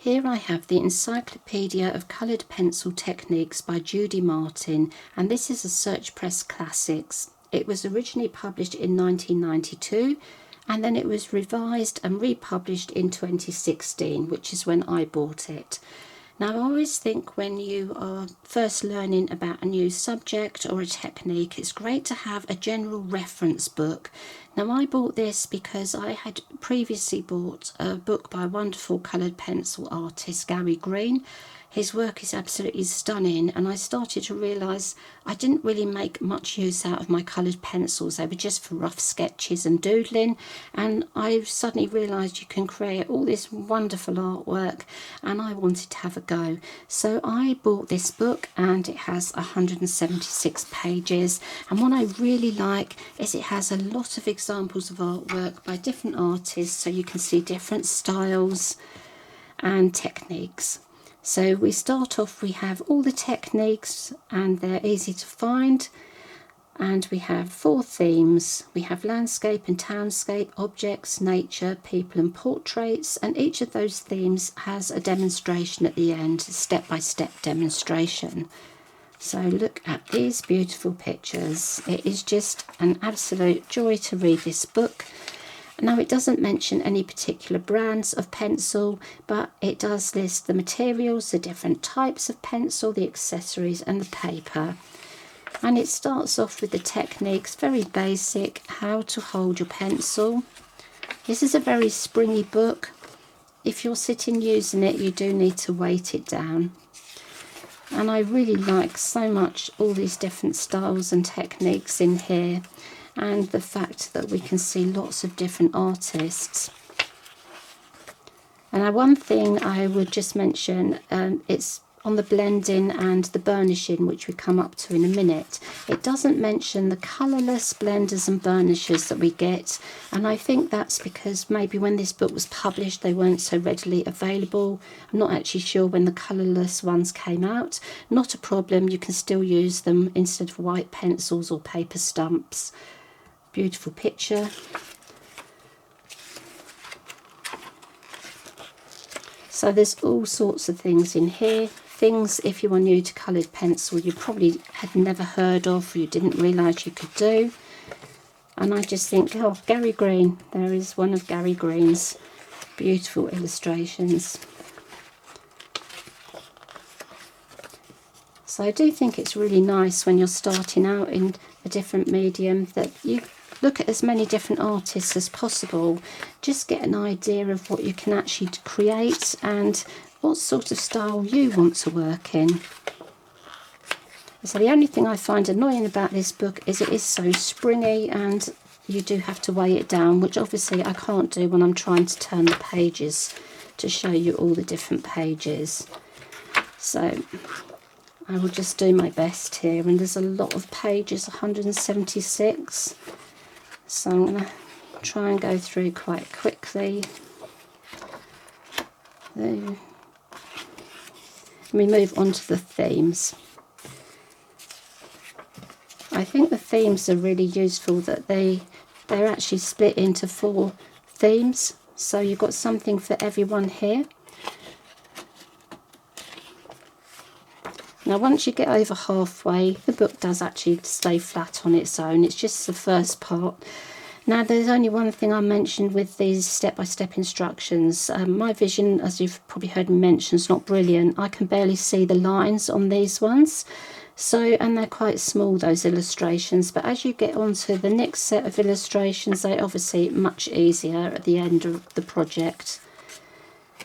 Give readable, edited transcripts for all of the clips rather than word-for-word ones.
Here I have the Encyclopedia of Coloured Pencil Techniques by Judy Martin, and this is a Search Press Classics. It was originally published in 1992 and then it was revised and republished in 2016, which is when I bought it. Now, I always think when you are first learning about a new subject or a technique, it's great to have a general reference book. Now, I bought this because I had previously bought a book by a wonderful coloured pencil artist, Gary Green. His work is absolutely stunning, and I started to realise I didn't really make much use out of my coloured pencils. They were just for rough sketches and doodling, and I suddenly realised you can create all this wonderful artwork, and I wanted to have a go. So I bought this book, and it has 176 pages, and what I really like is it has a lot of examples of artwork by different artists, so you can see different styles and techniques. So we start off, we have all the techniques and they're easy to find, and we have 4 themes. We have landscape and townscape, objects, nature, people and portraits, and each of those themes has a demonstration at the end, a step-by-step demonstration. So look at these beautiful pictures. It is just an absolute joy to read this book. Now, it doesn't mention any particular brands of pencil, but it does list the materials, the different types of pencil, the accessories and the paper. And it starts off with the techniques, very basic, how to hold your pencil. This is a very springy book. If you're sitting using it, you do need to weight it down. And I really like so much all these different styles and techniques in here, and the fact that we can see lots of different artists. And one thing I would just mention, it's on the blending and the burnishing, which we come up to in a minute. It doesn't mention the colourless blenders and burnishers that we get, and I think that's because maybe when this book was published they weren't so readily available. I'm not actually sure when the colourless ones came out. Not a problem, you can still use them instead of white pencils or paper stumps. Beautiful picture. So there's all sorts of things in here. Things, if you are new to coloured pencil, you probably had never heard of or you didn't realise you could do. And I just think, oh, Gary Green, there is one of Gary Green's beautiful illustrations. So I do think it's really nice when you're starting out in a different medium that you look at as many different artists as possible. Just get an idea of what you can actually create and what sort of style you want to work in. So the only thing I find annoying about this book is it is so springy and you do have to weigh it down, which obviously I can't do when I'm trying to turn the pages to show you all the different pages. So I will just do my best here, and there's a lot of pages, 176. So I'm going to try and go through quite quickly. Then we move on to the themes. I think the themes are really useful, that they're actually split into 4 themes. So you've got something for everyone here. Now, once you get over halfway, the book does actually stay flat on its own. It's just the first part. Now, there's only one thing I mentioned with these step-by-step instructions. My vision, as you've probably heard me mention, is not brilliant. I can barely see the lines on these ones. So, and they're quite small, those illustrations. But as you get on to the next set of illustrations, they're obviously much easier at the end of the project.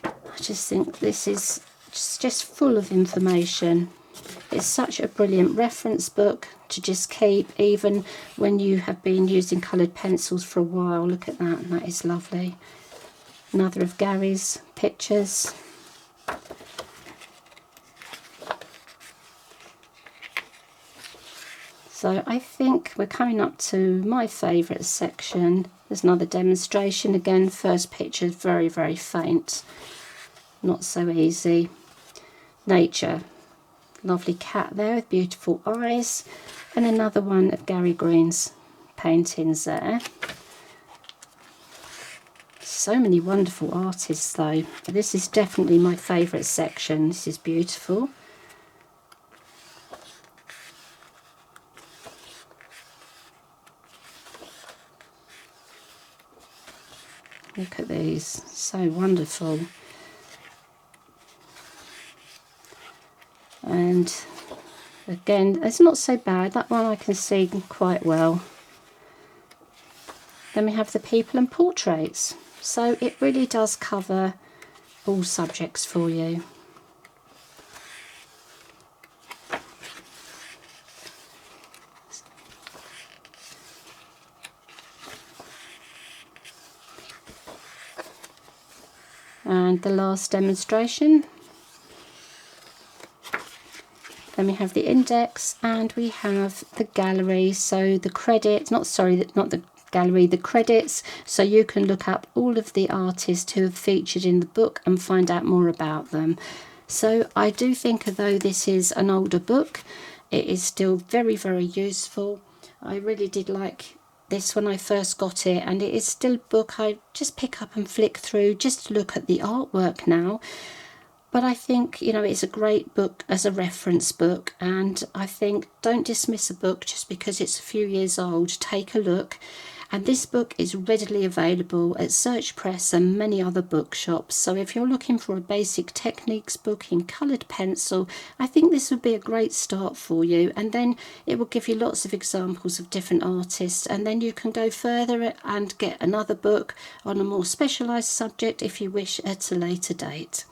I just think this is just full of information. It's such a brilliant reference book to just keep, even when you have been using coloured pencils for a while. Look at that, and that is lovely. Another of Gary's pictures. So I think we're coming up to my favourite section. There's another demonstration. Again, first picture is very, very faint. Not so easy. Nature. Lovely cat there with beautiful eyes, and another one of Gary Green's paintings there. So many wonderful artists though. This is definitely my favourite section. This is beautiful. Look at these, so wonderful. And again, it's not so bad. That one I can see quite well. Then we have the people and portraits. So it really does cover all subjects for you. And the last demonstration. Then we have the index and we have the gallery. So the credits, not the gallery, the credits. So you can look up all of the artists who have featured in the book and find out more about them. So I do think, although this is an older book, it is still very, very useful. I really did like this when I first got it, and it is still a book I just pick up and flick through just to look at the artwork now. But I think, you know, it's a great book as a reference book, and I think don't dismiss a book just because it's a few years old. Take a look. And this book is readily available at Search Press and many other bookshops. So if you're looking for a basic techniques book in coloured pencil, I think this would be a great start for you. And then it will give you lots of examples of different artists. And then you can go further and get another book on a more specialised subject if you wish at a later date.